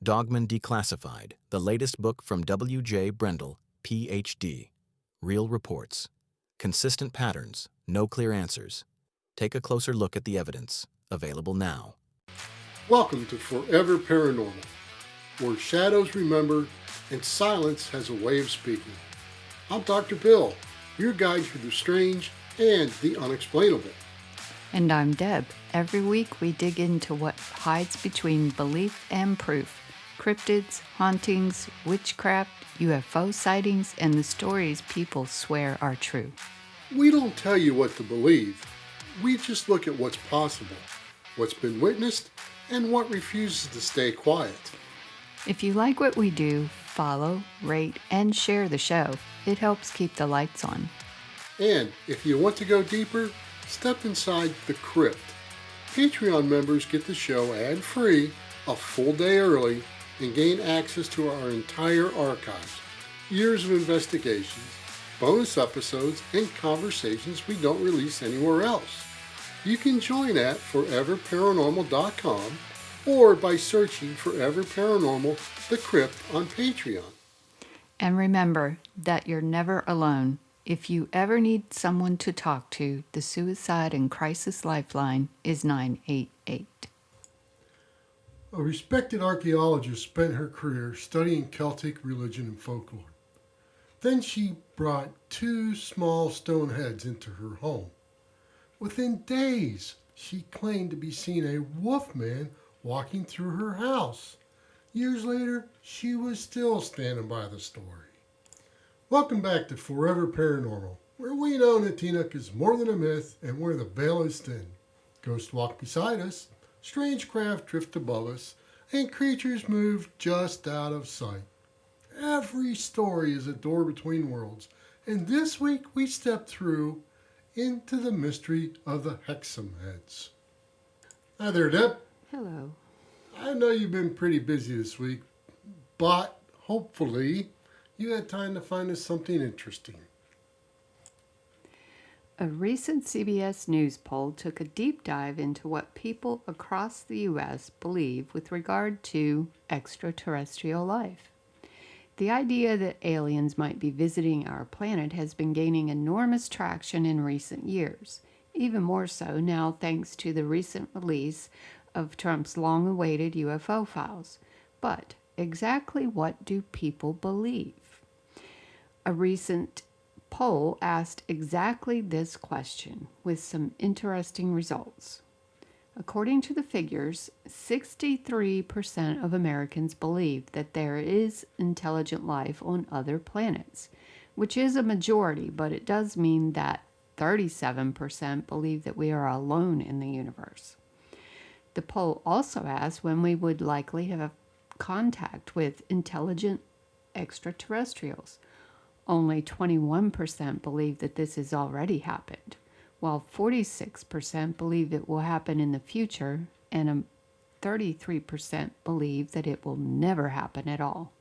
Dogman Declassified, the latest book from W.J. Brendel, Ph.D. Real reports. Consistent patterns, no clear answers. Take a closer look at the evidence. Available now. Welcome to Forever Paranormal, where shadows remember and silence has a way of speaking. I'm Dr. Bill, your guide through the strange and the unexplainable. And I'm Deb. Every week we dig into what hides between belief and proof. Cryptids, hauntings, witchcraft, UFO sightings, and the stories people swear are true. We don't tell you what to believe. We just look at what's possible, what's been witnessed, and what refuses to stay quiet. If you like what we do, follow, rate, and share the show. It helps keep the lights on. And if you want to go deeper, step inside the crypt. Patreon members get the show ad-free, a full day early, and gain access to our entire archives, years of investigations, bonus episodes, and conversations we don't release anywhere else. You can join at foreverparanormal.com or by searching Forever Paranormal The Crypt on Patreon. And remember that you're never alone. If you ever need someone to talk to, the Suicide and Crisis Lifeline is 988. A respected archaeologist spent her career studying Celtic religion and folklore. Then she brought 2 small stone heads into her home. Within days, she claimed to be seeing a wolfman walking through her house. Years later, she was still standing by the story. Welcome back to Forever Paranormal, where we know Natinak is more than a myth and where the veil is thin. Ghosts walk beside us, strange craft drift above us, and creatures move just out of sight. Every story is a door between worlds, and this week we step through into the mystery of the Hexham Heads. Hi there, Deb. Hello. I know you've been pretty busy this week, but hopefully you had time to find us something interesting. A recent CBS News poll took a deep dive into what people across the U.S. believe with regard to extraterrestrial life. The idea that aliens might be visiting our planet has been gaining enormous traction in recent years, even more so now thanks to the recent release of Trump's long-awaited UFO files. But exactly what do people believe? A recent poll asked exactly this question with some interesting results. According to the figures, 63% of Americans believe that there is intelligent life on other planets, which is a majority, but it does mean that 37% believe that we are alone in the universe. The poll also asked when we would likely have contact with intelligent extraterrestrials. Only 21% believe that this has already happened, while 46% believe it will happen in the future, and 33% believe that it will never happen at all.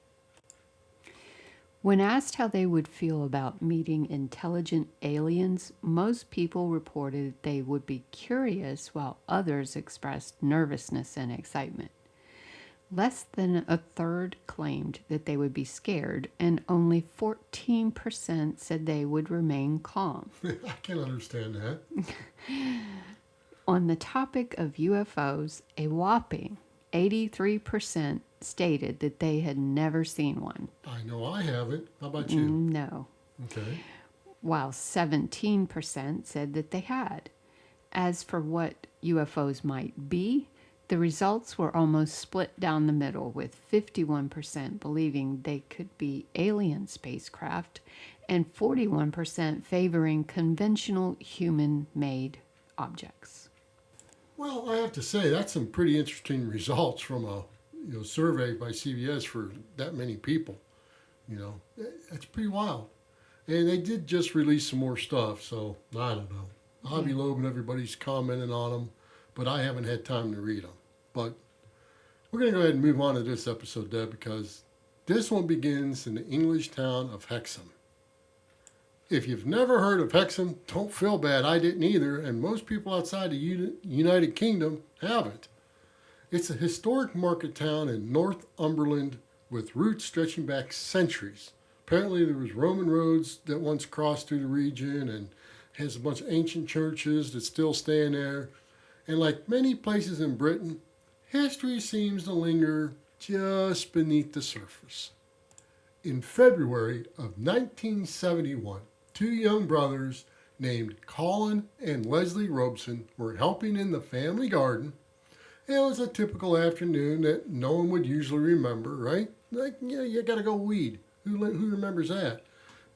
When asked how they would feel about meeting intelligent aliens, most people reported they would be curious, while others expressed nervousness and excitement. Less than a third claimed that they would be scared, and only 14% said they would remain calm. I can understand that. On the topic of UFOs, a whopping 83% stated that they had never seen one. I know I haven't. How about you? No. Okay. While 17% said that they had. As for what UFOs might be, the results were almost split down the middle, with 51% believing they could be alien spacecraft and 41% favoring conventional human-made objects. Well, I have to say that's some pretty interesting results from a survey by CBS for that many people. That's pretty wild. And they did just release some more stuff, so I don't know. Hobby Loeb and everybody's commenting on them, but I haven't had time to read them. But we're going to go ahead and move on to this episode, Deb, because this one begins in the English town of Hexham. If you've never heard of Hexham, don't feel bad. I didn't either, and most people outside the United Kingdom haven't. It's a historic market town in Northumberland with roots stretching back centuries. Apparently, there was Roman roads that once crossed through the region and has a bunch of ancient churches that still stand there. And like many places in Britain, history seems to linger just beneath the surface. In February of 1971, two young brothers named Colin and Leslie Robson were helping in the family garden. It was a typical afternoon that no one would usually remember, right? Like, yeah, you gotta go weed. Who remembers that?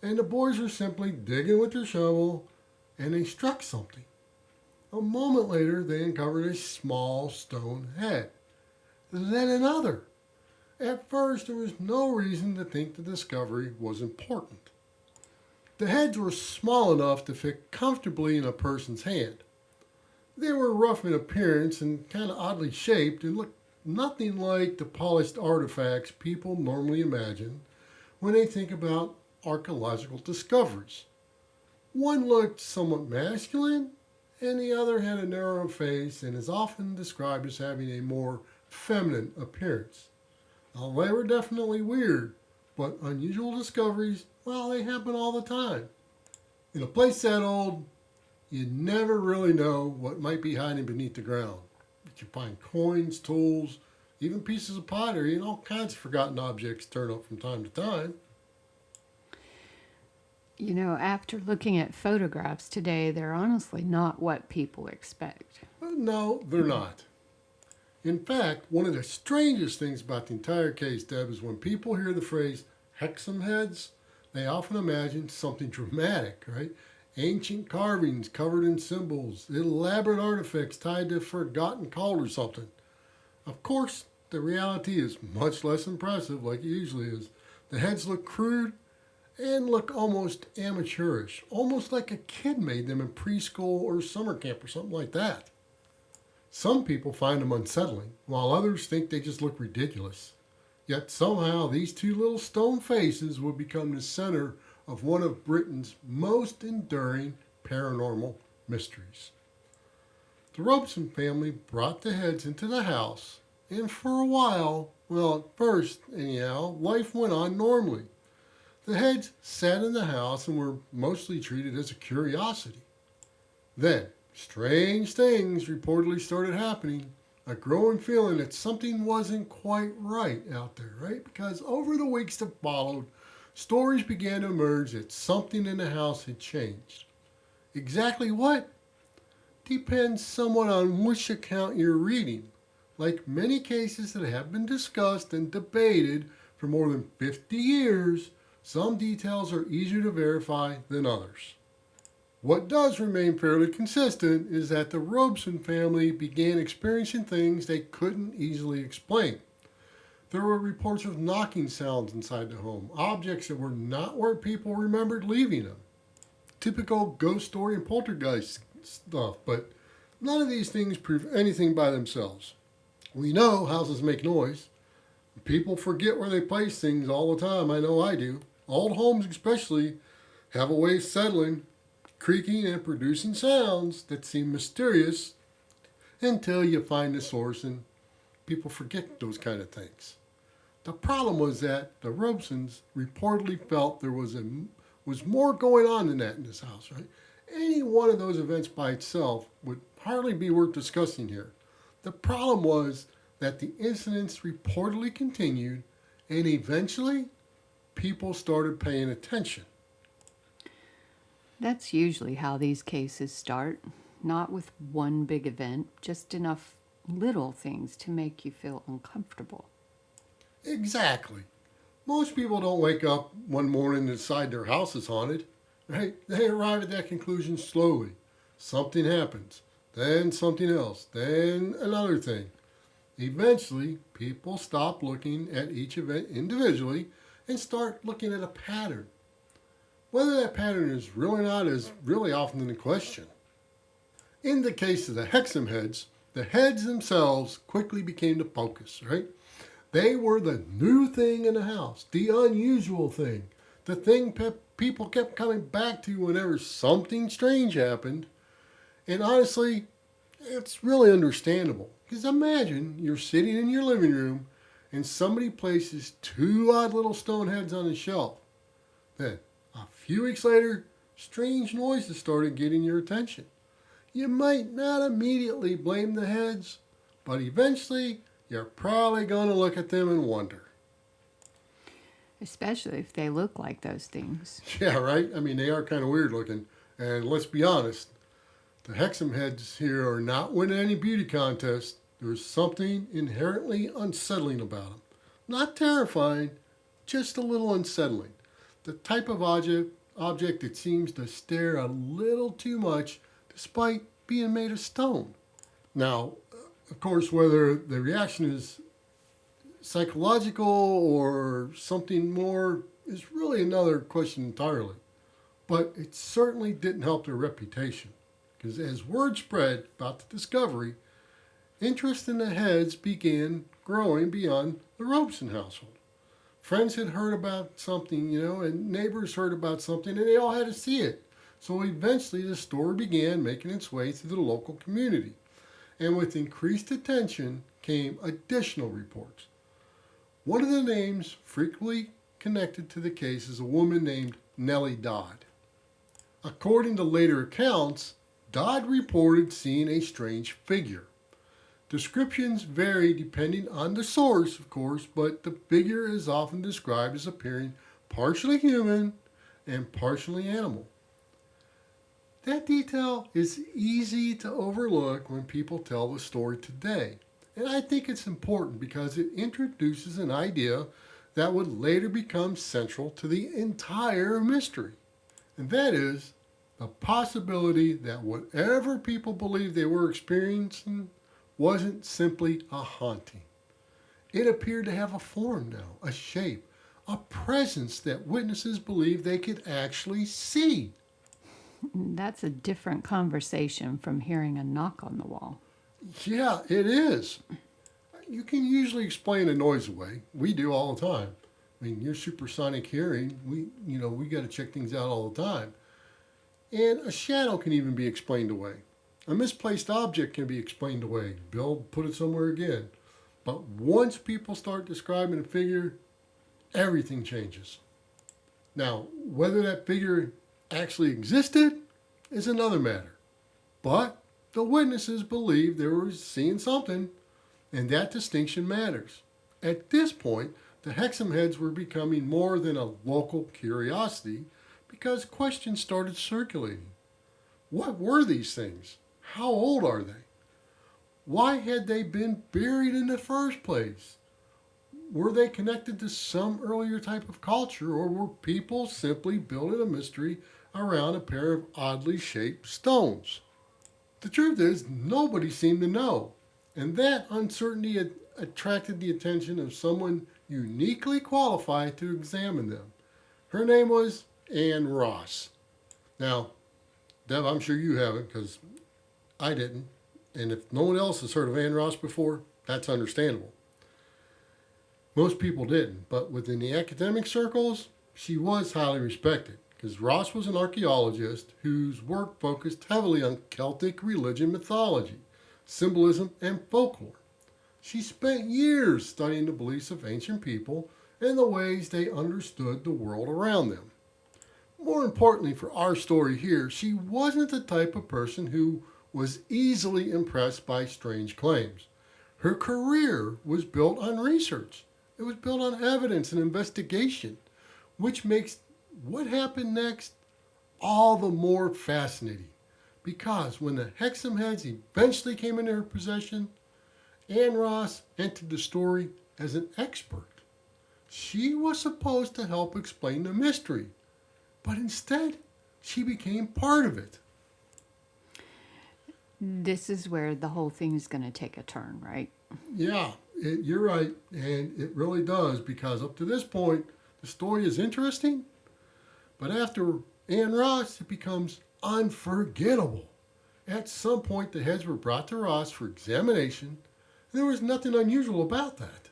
And the boys were simply digging with their shovel, and they struck something. A moment later, they uncovered a small stone head. Then another. At first, there was no reason to think the discovery was important. The heads were small enough to fit comfortably in a person's hand. They were rough in appearance and kind of oddly shaped and looked nothing like the polished artifacts people normally imagine when they think about archaeological discoveries. One looked somewhat masculine, and the other had a narrow face and is often described as having a more feminine appearance. Now, they were definitely weird, but unusual discoveries, well, they happen all the time. In a place that old, you never really know what might be hiding beneath the ground. But you find coins, tools, even pieces of pottery, and all kinds of forgotten objects turn up from time to time. You know, after looking at photographs today, they're honestly not what people expect. No, they're not. In fact, one of the strangest things about the entire case, Deb, is when people hear the phrase Hexham Heads, they often imagine something dramatic, right? Ancient carvings covered in symbols, elaborate artifacts tied to forgotten cult or something. Of course, the reality is much less impressive, like it usually is. The heads look crude and look almost amateurish, almost like a kid made them in preschool or summer camp or something like that. Some people find them unsettling, while others think they just look ridiculous. Yet somehow these two little stone faces will become the center of one of Britain's most enduring paranormal mysteries. The Robson family brought the heads into the house, and for a while, well, at first anyhow, life went on normally. The heads sat in the house and were mostly treated as a curiosity. Then, strange things reportedly started happening. A growing feeling that something wasn't quite right out there, right? Because over the weeks that followed, stories began to emerge that something in the house had changed. Exactly what? Depends somewhat on which account you're reading. Like many cases that have been discussed and debated for more than 50 years, some details are easier to verify than others. What does remain fairly consistent is that the Robson family began experiencing things they couldn't easily explain. There were reports of knocking sounds inside the home, objects that were not where people remembered leaving them. Typical ghost story and poltergeist stuff, but none of these things prove anything by themselves. We know houses make noise. People forget where they place things all the time. I know I do. Old homes especially have a way of settling, creaking and producing sounds that seem mysterious until you find the source and people forget those kind of things. The problem was that the Robsons reportedly felt there was more going on than that in this house, right? Any one of those events by itself would hardly be worth discussing here. The problem was that the incidents reportedly continued and eventually people started paying attention. That's usually how these cases start. Not with one big event, just enough little things to make you feel uncomfortable. Exactly. Most people don't wake up one morning and decide their house is haunted, right? They arrive at that conclusion slowly. Something happens, then something else, then another thing. Eventually, people stop looking at each event individually and start looking at a pattern. Whether that pattern is real or not is really often the question. In the case of the Hexham Heads, the heads themselves quickly became the focus, right? They were the new thing in the house, the unusual thing, the thing people kept coming back to whenever something strange happened. And honestly, It's really understandable. Because imagine you're sitting in your living room and somebody places two odd little stone heads on a shelf. Then, a few weeks later, strange noises started getting your attention. You might not immediately blame the heads, but eventually you're probably going to look at them and wonder. Especially if they look like those things. Yeah, right? I mean, they are kind of weird looking. And let's be honest, the Hexham Heads here are not winning any beauty contest. There's something inherently unsettling about them. Not terrifying, just a little unsettling. The type of object that seems to stare a little too much despite being made of stone. Now, of course, whether the reaction is psychological or something more is really another question entirely. But it certainly didn't help their reputation, because as word spread about the discovery, interest in the heads began growing beyond the Robson household. Friends had heard about something, and neighbors heard about something, and they all had to see it. So eventually the story began making its way through the local community. And with increased attention came additional reports. One of the names frequently connected to the case is a woman named Nellie Dodd. According to later accounts, Dodd reported seeing a strange figure. Descriptions vary depending on the source, of course, but the figure is often described as appearing partially human and partially animal. That detail is easy to overlook when people tell the story today, and I think it's important because it introduces an idea that would later become central to the entire mystery, and that is the possibility that whatever people believed they were experiencing wasn't simply a haunting. It appeared to have a form now, a shape, a presence that witnesses believed they could actually see. That's a different conversation from hearing a knock on the wall. Yeah, it is. You can usually explain a noise away. We do all the time. I mean, your supersonic hearing, we got to check things out all the time. And a shadow can even be explained away. A misplaced object can be explained away. Put it somewhere again. But once people start describing a figure, everything changes. Now, whether that figure actually existed is another matter. But the witnesses believed they were seeing something, and that distinction matters. At this point, the Hexham Heads were becoming more than a local curiosity because questions started circulating. What were these things? How old are they? Why had they been buried in the first place? Were they connected to some earlier type of culture, or were people simply building a mystery around a pair of oddly shaped stones? The truth is, nobody seemed to know, and that uncertainty attracted the attention of someone uniquely qualified to examine them. Her name was Anne Ross. Now, Dev, I'm sure you haven't, because I didn't. And if no one else has heard of Anne Ross before, that's understandable. Most people didn't, but within the academic circles, she was highly respected, because Ross was an archaeologist whose work focused heavily on Celtic religion mythology, symbolism, and folklore. She spent years studying the beliefs of ancient people and the ways they understood the world around them. More importantly for our story here, she wasn't the type of person who was easily impressed by strange claims. Her career was built on research. It was built on evidence and investigation, which makes what happened next all the more fascinating. Because when the Hexham Heads eventually came into her possession, Anne Ross entered the story as an expert. She was supposed to help explain the mystery, but instead she became part of it. This is where the whole thing is going to take a turn, right? Yeah, you're right, and it really does, because up to this point, the story is interesting, but after Anne Ross, it becomes unforgettable. At some point, the heads were brought to Ross for examination, and there was nothing unusual about that.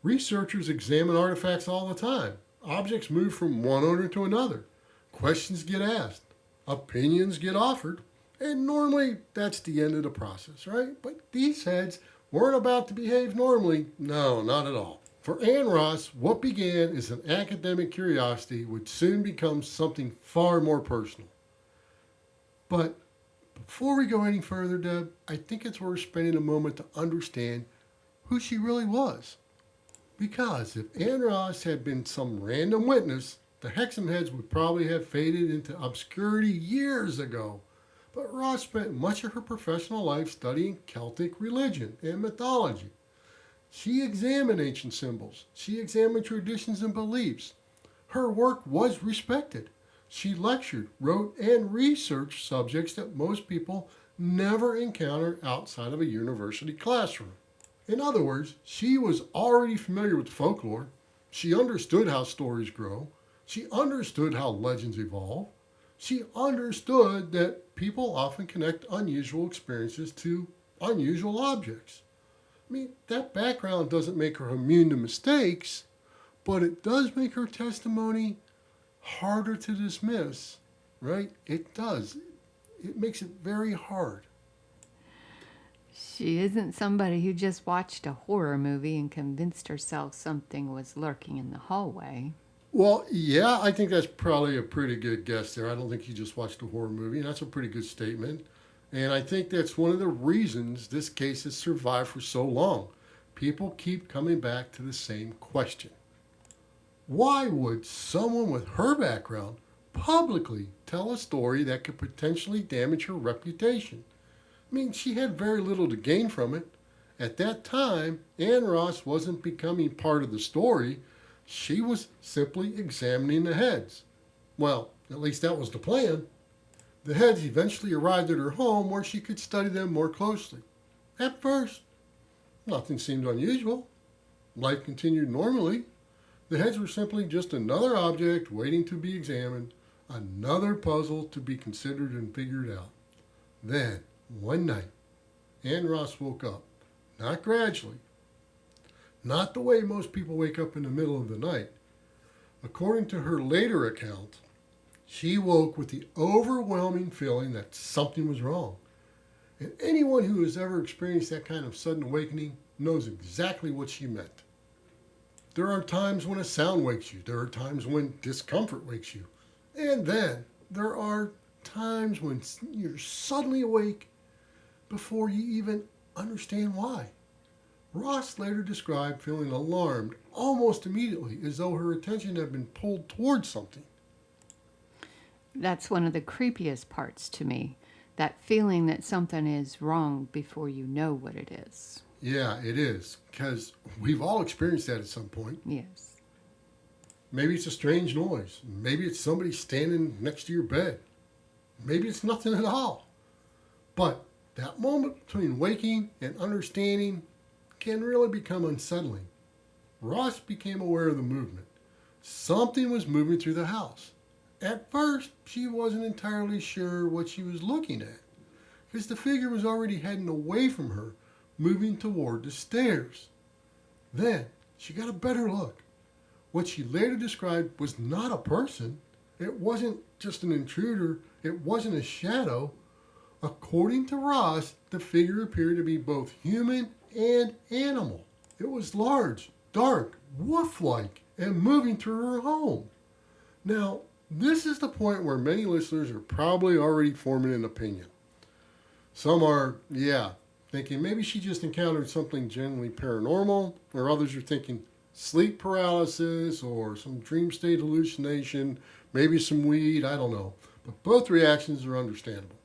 Researchers examine artifacts all the time. Objects move from one owner to another. Questions get asked. Opinions get offered. And normally that's the end of the process, right? But these heads weren't about to behave normally. No, not at all. For Ann Ross, what began as an academic curiosity would soon become something far more personal. But before we go any further, Deb, I think it's worth spending a moment to understand who she really was. Because if Ann Ross had been some random witness, the Hexham Heads would probably have faded into obscurity years ago. But Ross spent much of her professional life studying Celtic religion and mythology. She examined ancient symbols. She examined traditions and beliefs. Her work was respected. She lectured, wrote, and researched subjects that most people never encounter outside of a university classroom. In other words, she was already familiar with folklore. She understood how stories grow. She understood how legends evolve. She understood that people often connect unusual experiences to unusual objects. I mean, that background doesn't make her immune to mistakes, but it does make her testimony harder to dismiss, right? It does. It makes it very hard. She isn't somebody who just watched a horror movie and convinced herself something was lurking in the hallway. Well, yeah, I think that's probably a pretty good guess there. I don't think you just watched a horror movie, and that's a pretty good statement. And I think that's one of the reasons this case has survived for so long. People keep coming back to the same question. Why would someone with her background publicly tell a story that could potentially damage her reputation? I mean, she had very little to gain from it. At that time, Ann Ross wasn't becoming part of the story. She was simply examining the heads. Well, at least that was the plan. The heads eventually arrived at her home where she could study them more closely. At first, nothing seemed unusual. Life continued normally. The heads were simply just another object waiting to be examined, another puzzle to be considered and figured out. Then, one night, Ann Ross woke up, not gradually, not the way most people wake up in the middle of the night. According to her later account, she woke with the overwhelming feeling that something was wrong. And anyone who has ever experienced that kind of sudden awakening knows exactly what she meant. There are times when a sound wakes you. There are times when discomfort wakes you. And then there are times when you're suddenly awake before you even understand why. Ross later described feeling alarmed almost immediately, as though her attention had been pulled towards something. That's one of the creepiest parts to me. That feeling that something is wrong before you know what it is. Yeah, it is, because we've all experienced that at some point. Yes. Maybe it's a strange noise. Maybe it's somebody standing next to your bed. Maybe it's nothing at all. But that moment between waking and understanding can really become unsettling. Ross became aware of the movement. Something was moving through the house. At first, she wasn't entirely sure what she was looking at, because the figure was already heading away from her, moving toward the stairs. Then, she got a better look. What she later described was not a person. It wasn't just an intruder. It wasn't a shadow. According to Ross, the figure appeared to be both human and animal. It was large, dark, wolf-like, and moving through her home. Now, this is the point where many listeners are probably already forming an opinion. Some are, thinking maybe she just encountered something genuinely paranormal, or others are thinking sleep paralysis or some dream state hallucination, maybe some weed, I don't know. But both reactions are understandable.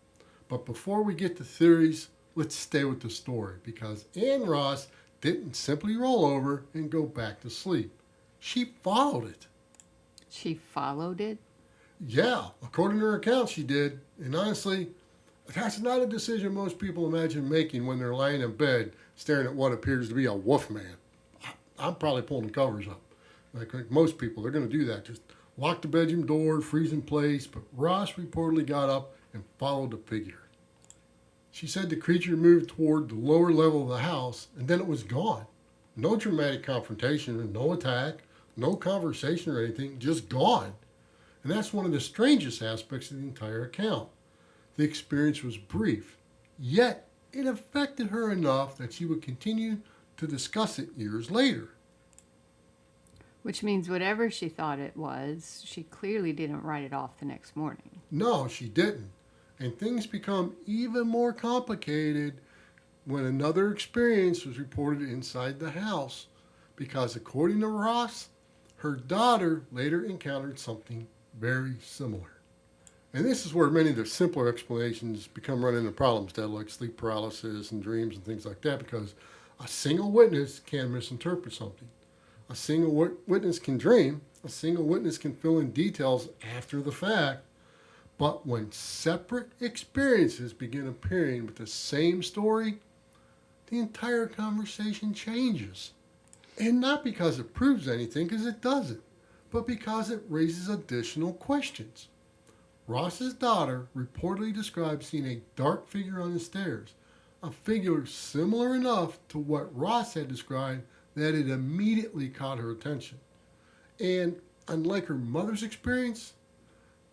But before we get to theories, let's stay with the story, because Ann Ross didn't simply roll over and go back to sleep. She followed it. She followed it? Yeah, according to her account, she did. And honestly, that's not a decision most people imagine making when they're lying in bed staring at what appears to be a wolf man. I'm probably pulling the covers up. Like most people, they're going to do that. Just lock the bedroom door, freeze in place. But Ross reportedly got up and followed the figure. She said the creature moved toward the lower level of the house, and then it was gone. No dramatic confrontation, no attack, no conversation or anything, just gone. And that's one of the strangest aspects of the entire account. The experience was brief, yet it affected her enough that she would continue to discuss it years later. Which means whatever she thought it was, she clearly didn't write it off the next morning. No, she didn't. And things become even more complicated when another experience was reported inside the house, because according to Ross, her daughter later encountered something very similar. And this is where many of the simpler explanations become run into problems, that like sleep paralysis and dreams and things like that, because a single witness can misinterpret something. A single witness can dream, a single witness can fill in details after the fact, but when separate experiences begin appearing with the same story, the entire conversation changes. And not because it proves anything, because it doesn't, but because it raises additional questions. Ross's daughter reportedly described seeing a dark figure on the stairs, a figure similar enough to what Ross had described that it immediately caught her attention. And unlike her mother's experience,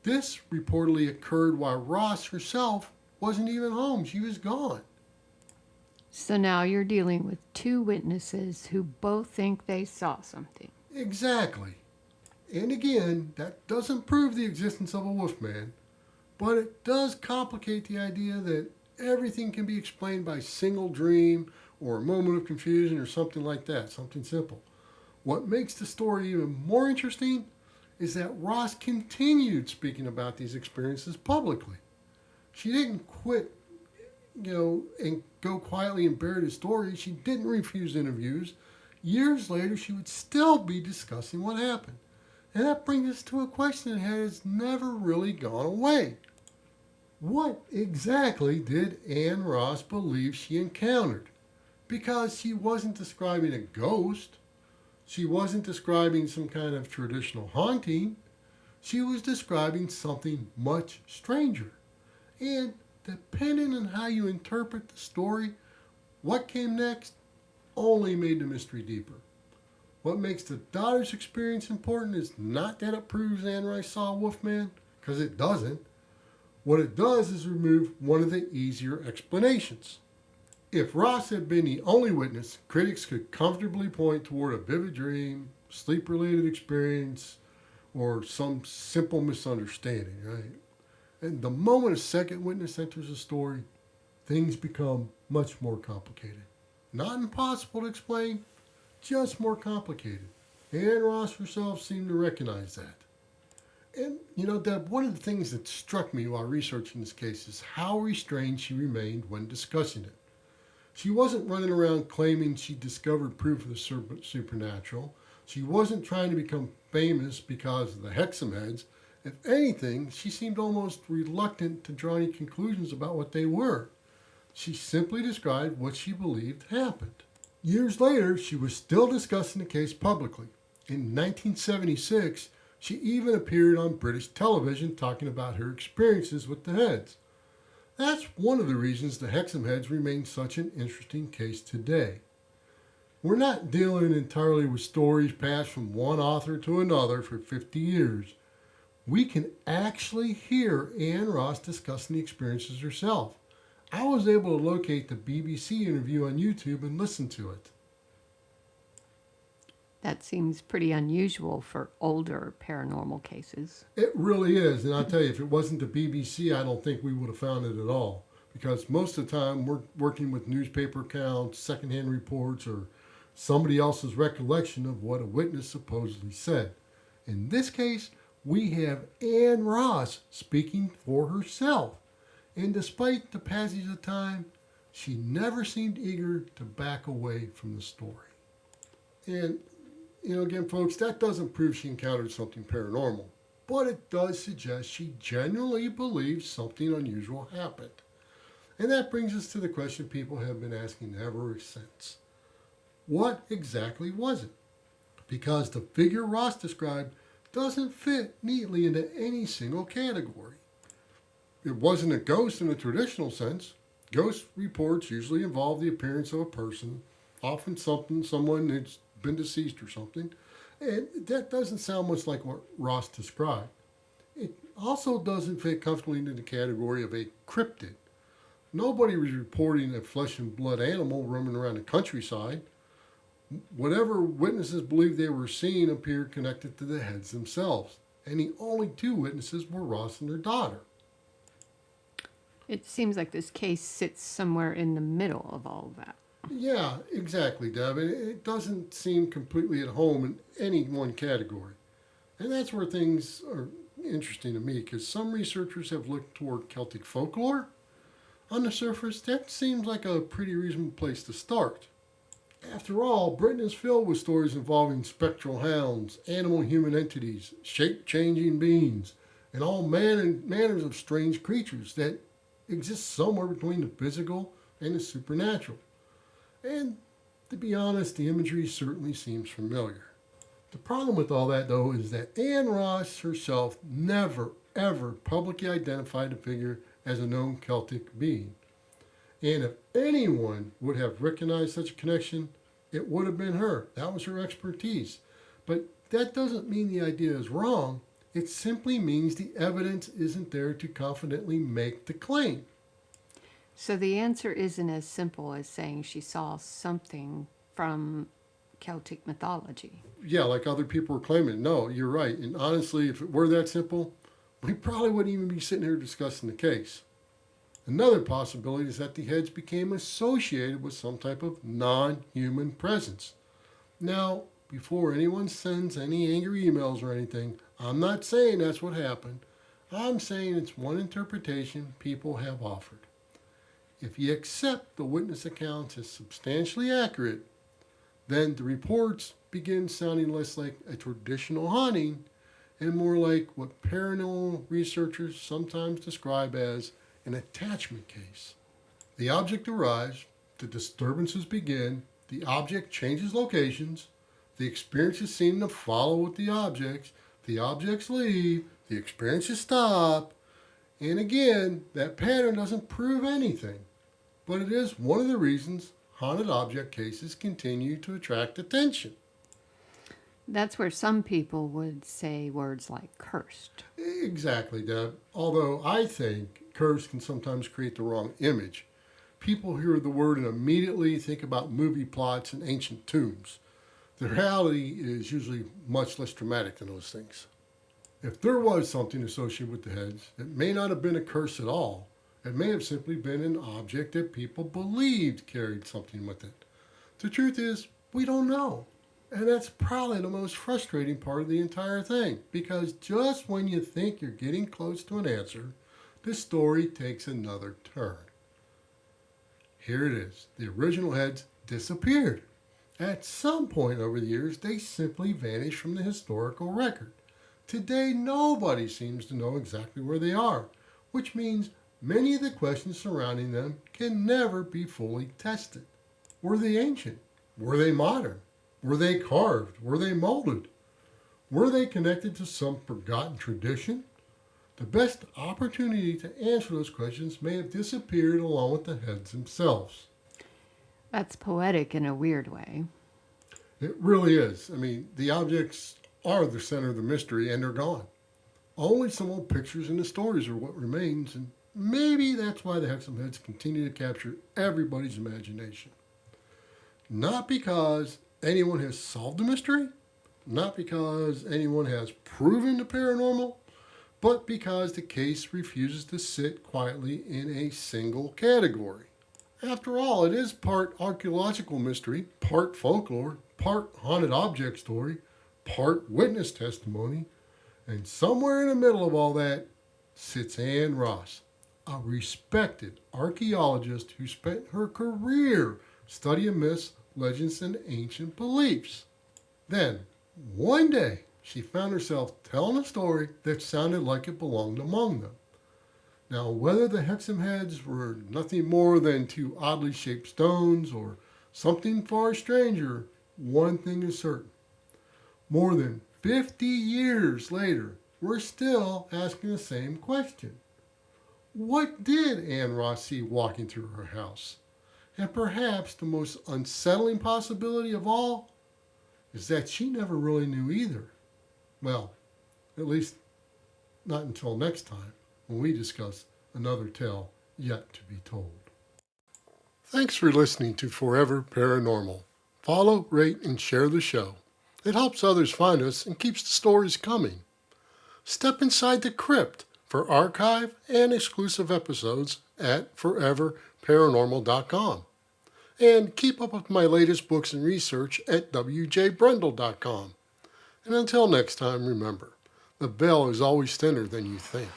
this reportedly occurred while Ross herself wasn't even home. She was gone. So now you're dealing with two witnesses who both think they saw something. Exactly. And again, that doesn't prove the existence of a wolfman, but it does complicate the idea that everything can be explained by a single dream or a moment of confusion or something like that, something simple. What makes the story even more interesting is that Ross continued speaking about these experiences publicly. She didn't quit, and go quietly and bury the story. She didn't refuse interviews. Years later, she would still be discussing what happened. And that brings us to a question that has never really gone away. What exactly did Anne Ross believe she encountered? Because she wasn't describing a ghost. She wasn't describing some kind of traditional haunting. She was describing something much stranger. And depending on how you interpret the story, what came next only made the mystery deeper. What makes the daughter's experience important is not that it proves Anne Rice saw a wolfman, because it doesn't. What it does is remove one of the easier explanations. If Ross had been the only witness, critics could comfortably point toward a vivid dream, sleep-related experience, or some simple misunderstanding, right? And the moment a second witness enters the story, things become much more complicated. Not impossible to explain, just more complicated. Anne Ross herself seemed to recognize that. And, Deb, one of the things that struck me while researching this case is how restrained she remained when discussing it. She wasn't running around claiming she discovered proof of the supernatural. She wasn't trying to become famous because of the Hexham Heads. If anything, she seemed almost reluctant to draw any conclusions about what they were. She simply described what she believed happened. Years later, she was still discussing the case publicly. In 1976, she even appeared on British television talking about her experiences with the Heads. That's one of the reasons the Hexham Heads remain such an interesting case today. We're not dealing entirely with stories passed from one author to another for 50 years. We can actually hear Anne Ross discussing the experiences herself. I was able to locate the BBC interview on YouTube and listen to it. That seems pretty unusual for older paranormal cases. It really is, and I'll tell you, if it wasn't the BBC, I don't think we would have found it at all. Because most of the time, we're working with newspaper accounts, secondhand reports, or somebody else's recollection of what a witness supposedly said. In this case, we have Anne Ross speaking for herself. And despite the passage of time, she never seemed eager to back away from the story. And again, folks, that doesn't prove she encountered something paranormal, but it does suggest she genuinely believes something unusual happened. And that brings us to the question people have been asking ever since. What exactly was it? Because the figure Ross described doesn't fit neatly into any single category. It wasn't a ghost in a traditional sense. Ghost reports usually involve the appearance of a person, often someone that's been deceased or something, and that doesn't sound much like what Ross described. It also doesn't fit comfortably into the category of a cryptid. Nobody was reporting a flesh and blood animal roaming around the countryside. Whatever witnesses believed they were seeing appeared connected to the heads themselves, and the only two witnesses were Ross and their daughter. It seems like this case sits somewhere in the middle of all of that. Yeah, exactly, Deb. It doesn't seem completely at home in any one category. And that's where things are interesting to me, because some researchers have looked toward Celtic folklore. On the surface, that seems like a pretty reasonable place to start. After all, Britain is filled with stories involving spectral hounds, animal-human entities, shape-changing beings, and all manners of strange creatures that exist somewhere between the physical and the supernatural. And to be honest, the imagery certainly seems familiar. The problem with all that, though, is that Anne Ross herself never, ever publicly identified the figure as a known Celtic being. And if anyone would have recognized such a connection, it would have been her. That was her expertise. But that doesn't mean the idea is wrong. It simply means the evidence isn't there to confidently make the claim. So the answer isn't as simple as saying she saw something from Celtic mythology. Yeah, like other people were claiming. No, you're right. And honestly, if it were that simple, we probably wouldn't even be sitting here discussing the case. Another possibility is that the heads became associated with some type of non-human presence. Now, before anyone sends any angry emails or anything, I'm not saying that's what happened. I'm saying it's one interpretation people have offered. If you accept the witness accounts as substantially accurate, then the reports begin sounding less like a traditional haunting and more like what paranormal researchers sometimes describe as an attachment case. The object arrives, the disturbances begin, the object changes locations, the experiences seem to follow with the objects leave, the experiences stop, and again, that pattern doesn't prove anything, but it is one of the reasons haunted object cases continue to attract attention. That's where some people would say words like cursed. Exactly, Deb. Although I think curse can sometimes create the wrong image. People hear the word and immediately think about movie plots and ancient tombs. The reality is usually much less dramatic than those things. If there was something associated with the heads, it may not have been a curse at all. It may have simply been an object that people believed carried something with it. The truth is, we don't know. And that's probably the most frustrating part of the entire thing, because just when you think you're getting close to an answer, the story takes another turn. Here it is. The original heads disappeared. At some point over the years, they simply vanished from the historical record. Today, nobody seems to know exactly where they are, which means many of the questions surrounding them can never be fully tested. Were they ancient? Were they modern? Were they carved? Were they molded? Were they connected to some forgotten tradition? The best opportunity to answer those questions may have disappeared along with the heads themselves. That's poetic in a weird way. It really is. I mean, the objects are the center of the mystery and they're gone. Only some old pictures and the stories are what remains, and maybe that's why the Hexham Heads continue to capture everybody's imagination. Not because anyone has solved the mystery, not because anyone has proven the paranormal, but because the case refuses to sit quietly in a single category. After all, it is part archaeological mystery, part folklore, part haunted object story, part witness testimony, and somewhere in the middle of all that sits Anne Ross, a respected archaeologist who spent her career studying myths, legends, and ancient beliefs. Then, one day, she found herself telling a story that sounded like it belonged among them. Now, whether the Hexham Heads were nothing more than two oddly shaped stones or something far stranger, one thing is certain. More than 50 years later, we're still asking the same question. What did Anne Ross see walking through her house? And perhaps the most unsettling possibility of all is that she never really knew either. Well, at least not until next time when we discuss another tale yet to be told. Thanks for listening to Forever Paranormal. Follow, rate, and share the show. It helps others find us and keeps the stories coming. Step inside the crypt for archive and exclusive episodes at foreverparanormal.com. And keep up with my latest books and research at wjbrendel.com. And until next time, remember, the veil is always thinner than you think.